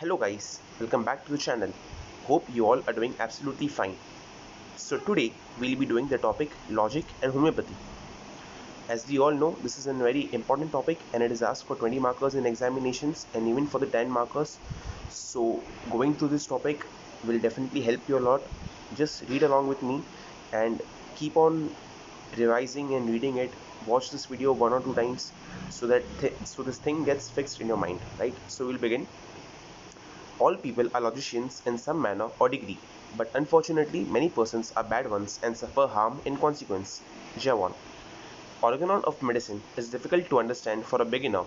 Hello guys, welcome back to the channel. Hope you all are doing absolutely fine. So today we'll be doing the topic logic and homeopathy. As we all know, this is a very important topic and it is asked for 20 markers in examinations and even for the 10 markers. So going through this topic will definitely help you a lot. Just read along with me and keep on revising and reading it. Watch this video 1 or 2 times so that this thing gets fixed in your mind, right? So we'll begin. All people are logicians in some manner or degree, but unfortunately many persons are bad ones and suffer harm in consequence. Javon. Organon of medicine is difficult to understand for a beginner.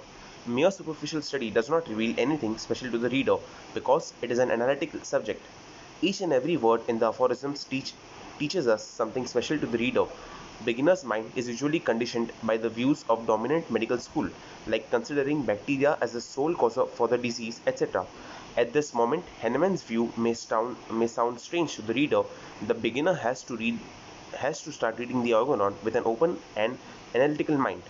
Mere superficial study does not reveal anything special to the reader because it is an analytical subject. Each and every word in the aphorisms teaches us something special to the reader. Beginner's mind is usually conditioned by the views of dominant medical school, like considering bacteria as the sole cause for the disease, etc. At this moment, Henneman's view may sound strange to the reader. The beginner has to start reading the Organon with an open and analytical mind.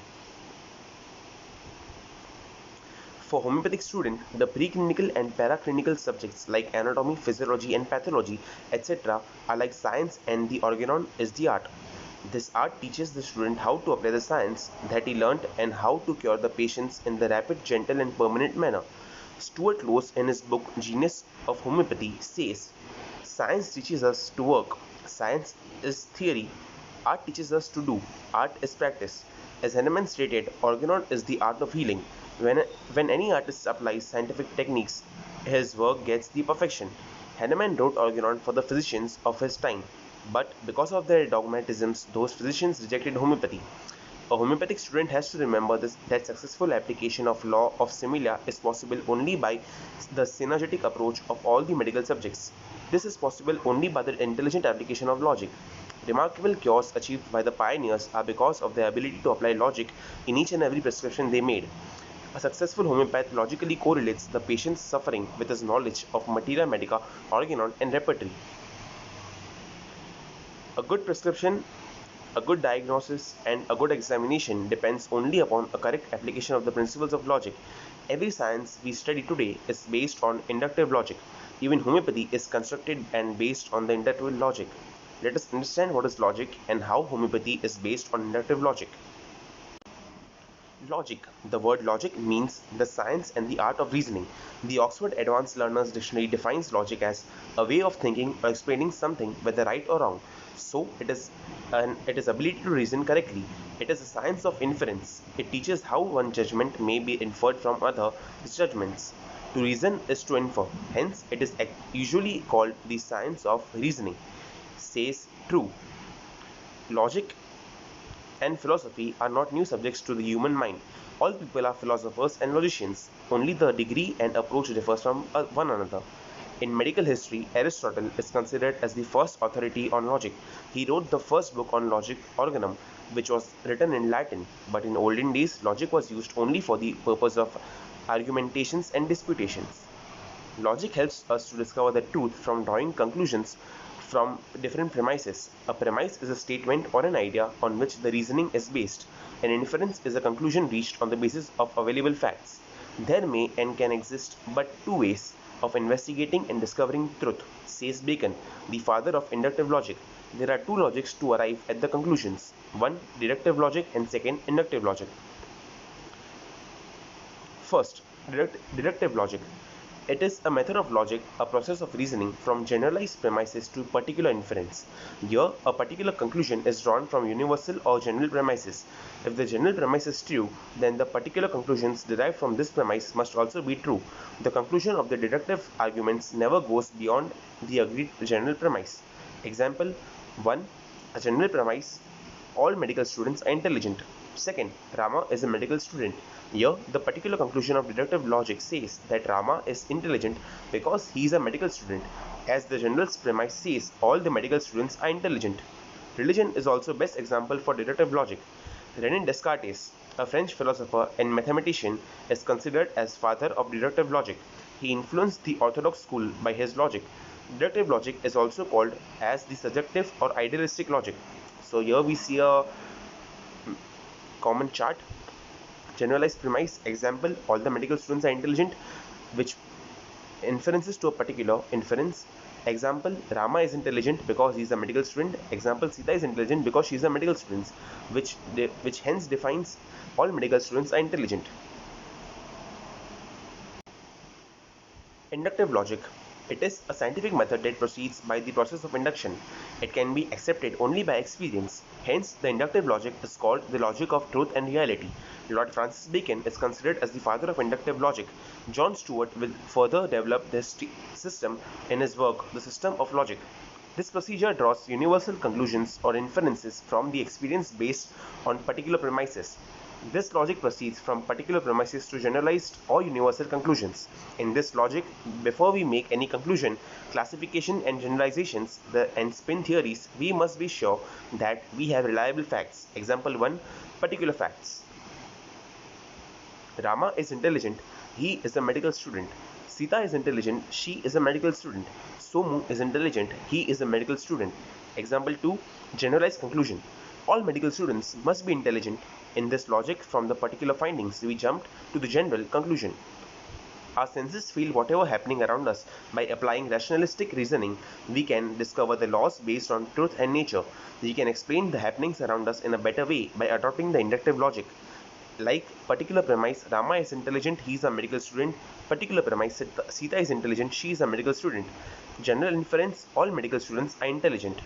For homeopathic student, the preclinical and paraclinical subjects like anatomy, physiology and pathology, etc. are like science and the Organon is the art. This art teaches the student how to apply the science that he learnt and how to cure the patients in the rapid, gentle and permanent manner. Stuart Lowes in his book Genius of Homeopathy says, "Science teaches us to work, science is theory, art teaches us to do, art is practice." As Henneman stated, Organon is the art of healing. When any artist applies scientific techniques, his work gets the perfection. Henneman wrote Organon for the physicians of his time, but because of their dogmatisms, those physicians rejected homeopathy. A homeopathic student has to remember that successful application of law of similia is possible only by the synergetic approach of all the medical subjects. This is possible only by the intelligent application of logic. Remarkable cures achieved by the pioneers are because of their ability to apply logic in each and every prescription they made. A successful homeopath logically correlates the patient's suffering with his knowledge of materia medica, organon, and repertory. A good prescription, a good diagnosis, and a good examination depends only upon a correct application of the principles of logic. Every science we study today is based on inductive logic. Even homeopathy is constructed and based on the inductive logic. Let us understand what is logic and how homeopathy is based on inductive logic. Logic. The word logic means the science and the art of reasoning. The Oxford Advanced Learners Dictionary defines logic as a way of thinking or explaining something whether right or wrong. So it is ability to reason correctly. It is a science of inference. It teaches how one judgment may be inferred from other judgments. To reason is to infer. Hence, it is usually called the science of reasoning. Says true. Logic and philosophy are not new subjects to the human mind. All people are philosophers and logicians. Only the degree and approach differs from one another. In medical history, Aristotle is considered as the first authority on logic. He wrote the first book on logic, Organon, which was written in Latin, but in olden days, logic was used only for the purpose of argumentations and disputations. Logic helps us to discover the truth from drawing conclusions from different premises. A premise is a statement or an idea on which the reasoning is based. An inference is a conclusion reached on the basis of available facts. There may and can exist but two ways of investigating and discovering truth, says Bacon, the father of inductive logic. There are two logics to arrive at the conclusions. One, deductive logic, and second, inductive logic. First, deductive logic. It is a method of logic, a process of reasoning from generalized premises to particular inference. Here, a particular conclusion is drawn from universal or general premises. If the general premise is true, then the particular conclusions derived from this premise must also be true. The conclusion of the deductive arguments never goes beyond the agreed general premise. Example 1. A general premise: all medical students are intelligent. Second, Rama is a medical student. Here, the particular conclusion of deductive logic says that Rama is intelligent because he is a medical student, as the general premise says all the medical students are intelligent. Religion is also best example for deductive logic. René Descartes, a French philosopher and mathematician, is considered as father of deductive logic. He influenced the orthodox school by his logic. Deductive logic is also called as the subjective or idealistic logic. So here we see a common chart. Generalized premise, example, all the medical students are intelligent, which inferences to a particular inference. Example, Rama is intelligent because he is a medical student. Example, Sita is intelligent because she is a medical student, which hence defines all medical students are intelligent. Inductive logic. It is a scientific method that proceeds by the process of induction. It can be accepted only by experience. Hence, the inductive logic is called the logic of truth and reality. Lord Francis Bacon is considered as the father of inductive logic. John Stuart will further develop this system in his work, The System of Logic. This procedure draws universal conclusions or inferences from the experience based on particular premises. This logic proceeds from particular premises to generalized or universal conclusions. In this logic, before we make any conclusion, classification and generalizations and spin theories, we must be sure that we have reliable facts. Example 1. Particular facts. Rama is intelligent. He is a medical student. Sita is intelligent. She is a medical student. Somu is intelligent. He is a medical student. Example 2. Generalized conclusion. All medical students must be intelligent. In this logic, from the particular findings, we jumped to the general conclusion. Our senses feel whatever happening around us. By applying rationalistic reasoning, we can discover the laws based on truth and nature. We can explain the happenings around us in a better way by adopting the inductive logic. Like particular premise, Rama is intelligent, he is a medical student. Particular premise, Sita is intelligent, she is a medical student. General inference, all medical students are intelligent.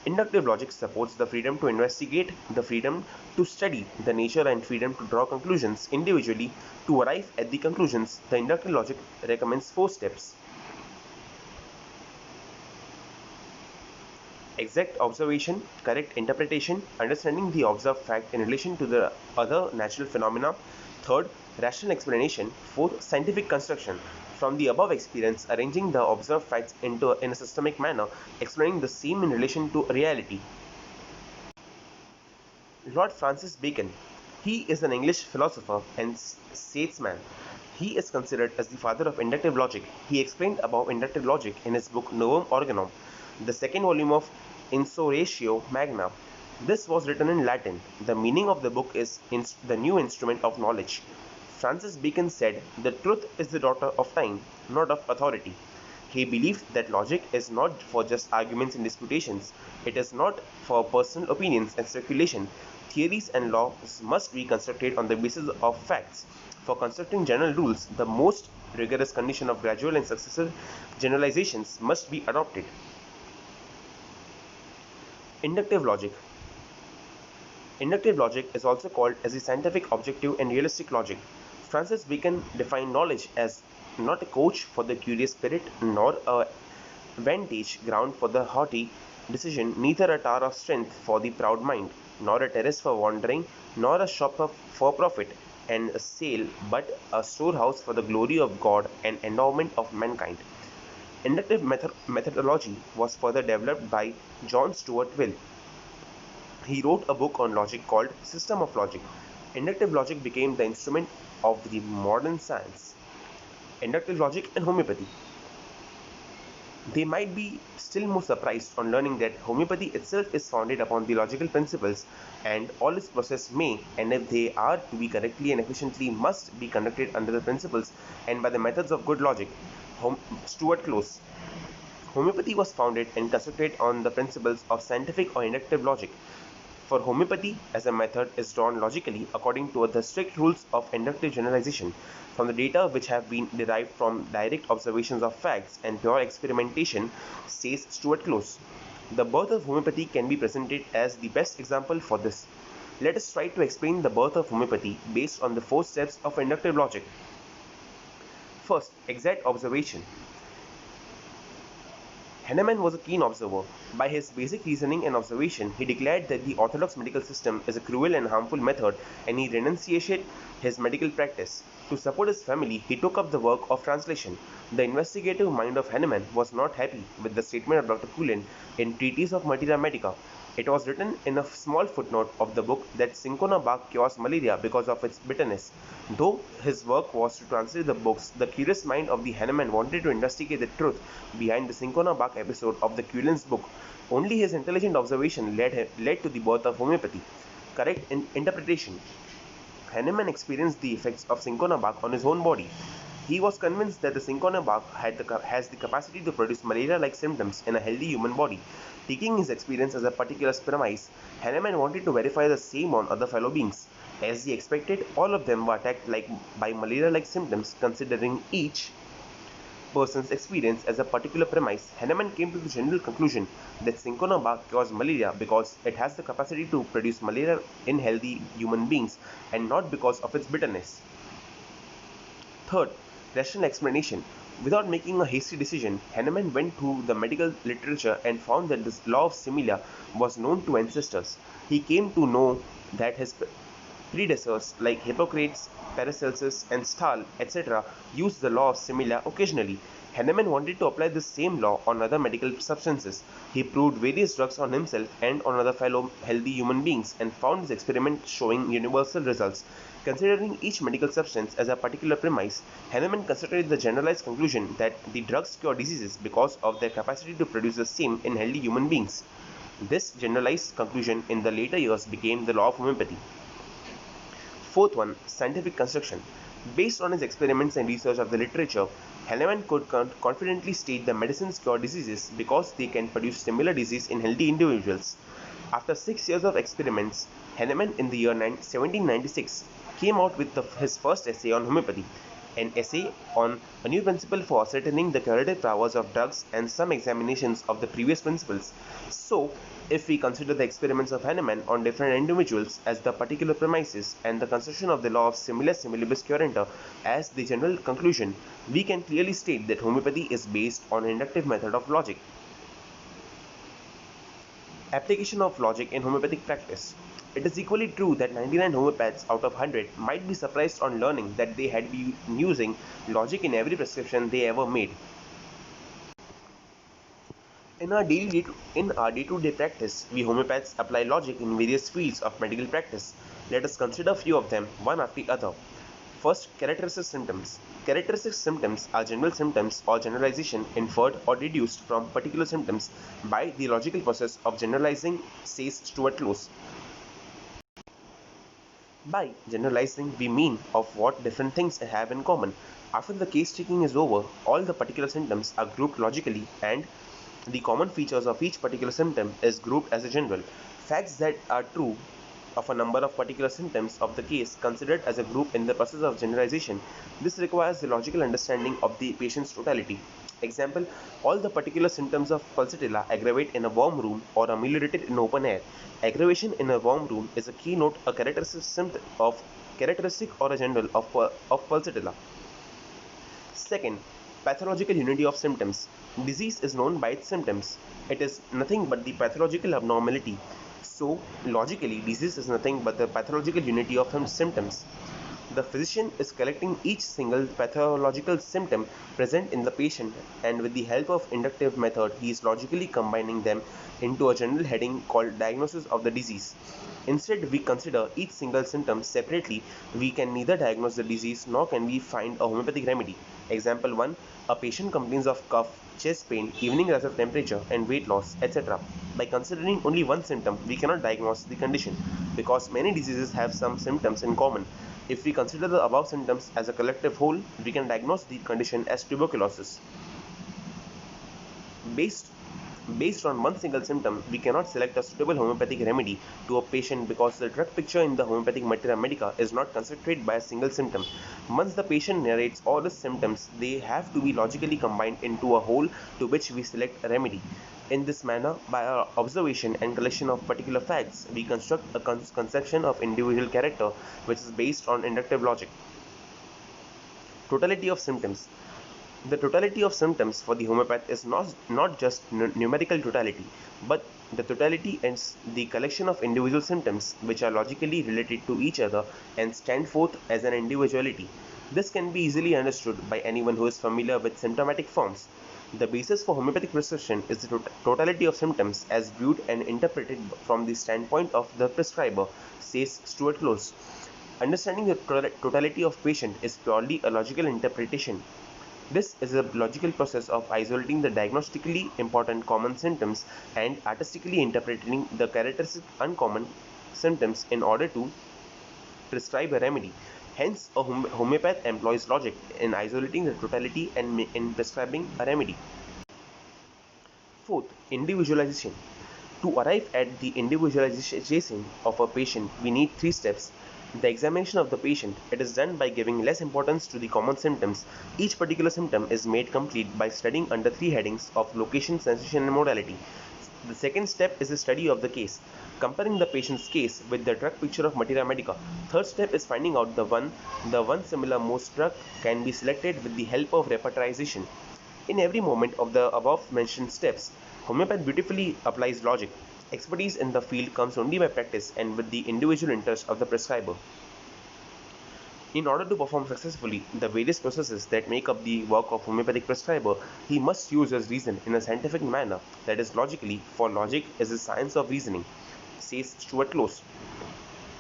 Inductive logic supports the freedom to investigate, the freedom to study the nature, and freedom to draw conclusions individually to arrive at the conclusions. The inductive logic recommends 4 steps. Exact observation, correct interpretation, understanding the observed fact in relation to the other natural phenomena. Third, rational explanation. Fourth, scientific construction. From the above experience, arranging the observed facts in a systemic manner, explaining the same in relation to reality. Lord Francis Bacon. He is an English philosopher and statesman. He is considered as the father of inductive logic. He explained about inductive logic in his book Novum Organon, the second volume of Insoratio Magna. This was written in Latin. The meaning of the book is the new instrument of knowledge. Francis Bacon said, "The truth is the daughter of time, not of authority." He believed that logic is not for just arguments and disputations. It is not for personal opinions and speculation. Theories and laws must be constructed on the basis of facts. For constructing general rules, the most rigorous condition of gradual and successive generalizations must be adopted. Inductive logic. Inductive logic is also called as the scientific, objective, and realistic logic. Francis Bacon defined knowledge as not a coach for the curious spirit, nor a vantage ground for the haughty decision, neither a tower of strength for the proud mind, nor a terrace for wandering, nor a shop for profit and sale, but a storehouse for the glory of God and endowment of mankind. Inductive methodology was further developed by John Stuart Mill. He wrote a book on logic called System of Logic. Inductive logic became the instrument of the modern science. Inductive logic and homeopathy. They might be still more surprised on learning that homeopathy itself is founded upon the logical principles, and all its process may, and if they are to be correctly and efficiently, must be conducted under the principles and by the methods of good logic. Stuart Close. Homeopathy was founded and constructed on the principles of scientific or inductive logic. For homeopathy, as a method, is drawn logically according to the strict rules of inductive generalization from the data which have been derived from direct observations of facts and pure experimentation, says Stuart Close. The birth of homeopathy can be presented as the best example for this. Let us try to explain the birth of homeopathy based on the 4 steps of inductive logic. First, exact observation. Hahnemann was a keen observer. By his basic reasoning and observation, he declared that the orthodox medical system is a cruel and harmful method, and he renunciated his medical practice. To support his family, he took up the work of translation. The investigative mind of Hahnemann was not happy with the statement of Dr. Cullen in Treatise of Materia Medica. It was written in a small footnote of the book that cinchona bark cures malaria because of its bitterness. Though his work was to translate the books, the curious mind of the Hahnemann wanted to investigate the truth behind the cinchona bark episode of the Cullen's book. Only his intelligent observation led to the birth of homeopathy. Correct interpretation. Hahnemann experienced the effects of cinchona bark on his own body. He was convinced that the cinchona bark has the capacity to produce malaria-like symptoms in a healthy human body. Taking his experience as a particular premise, Hahnemann wanted to verify the same on other fellow beings. As he expected, all of them were attacked by malaria-like symptoms. Considering each person's experience as a particular premise, Hahnemann came to the general conclusion that cinchona bark causes malaria because it has the capacity to produce malaria in healthy human beings and not because of its bitterness. Third, rational explanation. Without making a hasty decision, Hahnemann went through the medical literature and found that this law of similia was known to ancestors. He came to know that his predecessors like Hippocrates, Paracelsus, and Stahl, etc., used the law of similia occasionally. Hahnemann wanted to apply this same law on other medical substances. He proved various drugs on himself and on other fellow healthy human beings and found his experiment showing universal results. Considering each medical substance as a particular premise, Hahnemann considered the generalized conclusion that the drugs cure diseases because of their capacity to produce the same in healthy human beings. This generalized conclusion in the later years became the law of homeopathy. Fourth one, scientific construction. Based on his experiments and research of the literature, Hahnemann could confidently state that medicines cure diseases because they can produce similar disease in healthy individuals. After 6 years of experiments, Hahnemann in the year 1796 came out with his first essay on homeopathy, an essay on a new principle for ascertaining the curative powers of drugs and some examinations of the previous principles. So, if we consider the experiments of Hahnemann on different individuals as the particular premises and the construction of the law of similia similibus curenta as the general conclusion, we can clearly state that homeopathy is based on an inductive method of logic. Application of logic in homeopathic practice. It is equally true that 99 homeopaths out of 100 might be surprised on learning that they had been using logic in every prescription they ever made. In our day-to-day practice, we homeopaths apply logic in various fields of medical practice. Let us consider a few of them, one after the other. First, characteristic symptoms. Characteristic symptoms are general symptoms or generalization inferred or deduced from particular symptoms by the logical process of generalizing, says Stuart Close. By generalizing, we mean of what different things have in common. After the case taking is over, all the particular symptoms are grouped logically and the common features of each particular symptom is grouped as a general. Facts that are true of a number of particular symptoms of the case considered as a group in the process of generalization. This requires the logical understanding of the patient's totality. Example, all the particular symptoms of pulsatilla aggravate in a warm room or ameliorated in open air. Aggravation in a warm room is a keynote, a characteristic symptom of characteristic or a general of pulsatilla. Second, pathological unity of symptoms. Disease is known by its symptoms. It is nothing but the pathological abnormality. So, logically, disease is nothing but the pathological unity of symptoms. The physician is collecting each single pathological symptom present in the patient, and with the help of inductive method, he is logically combining them into a general heading called diagnosis of the disease. Instead, we consider each single symptom separately. We can neither diagnose the disease nor can we find a homeopathic remedy. Example 1. A patient complains of cough, chest pain, evening rise of temperature, and weight loss, etc. By considering only one symptom, we cannot diagnose the condition because many diseases have some symptoms in common. If we consider the above symptoms as a collective whole, we can diagnose the condition as tuberculosis. Based on one single symptom, we cannot select a suitable homeopathic remedy to a patient because the drug picture in the homeopathic materia medica is not concentrated by a single symptom. Once the patient narrates all his symptoms, they have to be logically combined into a whole to which we select a remedy. In this manner, by our observation and collection of particular facts, we construct a conception of individual character which is based on inductive logic. Totality of symptoms. The totality of symptoms for the homeopath is not just numerical totality, but the totality is the collection of individual symptoms which are logically related to each other and stand forth as an individuality. This can be easily understood by anyone who is familiar with symptomatic forms. The basis for homeopathic prescription is the totality of symptoms as viewed and interpreted from the standpoint of the prescriber, says Stuart Close. Understanding the totality of patient is purely a logical interpretation. This is a logical process of isolating the diagnostically important common symptoms and artistically interpreting the characteristic uncommon symptoms in order to prescribe a remedy. Hence, a homeopath employs logic in isolating the totality and in prescribing a remedy. Fourth, individualization. To arrive at the individualization of a patient, we need three steps. The examination of the patient. It is done by giving less importance to the common symptoms. Each particular symptom is made complete by studying under three headings of location, sensation, and modality. The second step is the study of the case, comparing the patient's case with the drug picture of materia medica. Third step is finding out the one similar most drug can be selected with the help of repertorization. In every moment of the above mentioned steps, homeopath beautifully applies logic. Expertise in the field comes only by practice and with the individual interest of the prescriber. In order to perform successfully the various processes that make up the work of homeopathic prescriber, he must use his reason in a scientific manner, that is logically, for logic is the science of reasoning, says Stuart Close.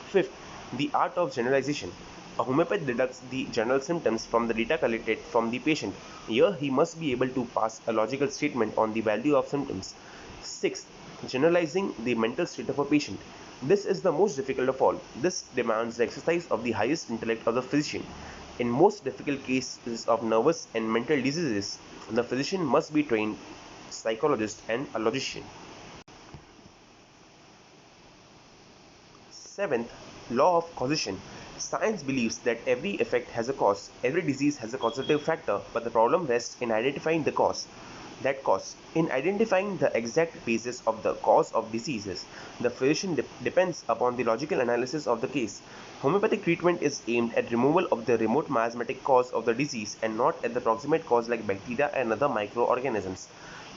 Fifth, the art of generalization. A homeopath deducts the general symptoms from the data collected from the patient. Here he must be able to pass a logical statement on the value of symptoms. Sixth, generalizing the mental state of a patient. This is the most difficult of all. This demands the exercise of the highest intellect of the physician. In most difficult cases of nervous and mental diseases, the physician must be trained psychologist and a logician. Seventh, law of causation. Science believes that every effect has a cause, every disease has a causative factor, but the problem rests in identifying the cause. That cause. In identifying the exact basis of the cause of diseases, the physician depends upon the logical analysis of the case. Homeopathic treatment is aimed at removal of the remote miasmatic cause of the disease and not at the proximate cause like bacteria and other microorganisms.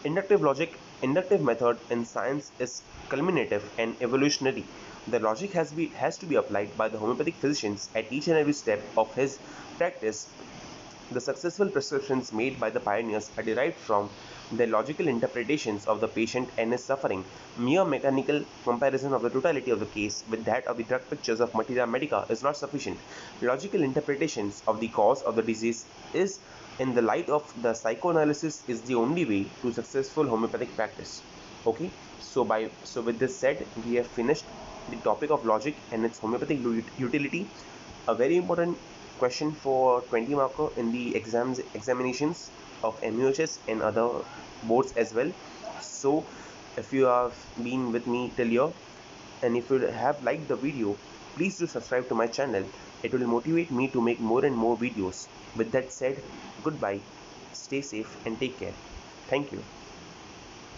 Inductive method in science is culminative and evolutionary. The logic has to be applied by the homeopathic physicians at each and every step of his practice. The successful prescriptions made by the pioneers are derived from their logical interpretations of the patient and his suffering. Mere mechanical comparison of the totality of the case with that of the drug pictures of materia medica is not sufficient. Logical interpretations of the cause of the disease is in the light of the psychoanalysis is the only way to successful homeopathic practice. Okay, so with this said, we have finished the topic of logic and its homeopathic utility. A very important question for 20 marker in the examinations of MUHS and other boards as well. So if you have been with me till here and if you have liked the video, please do subscribe to my channel. It will motivate me to make more and more videos. With that said, goodbye, stay safe and take care. Thank you.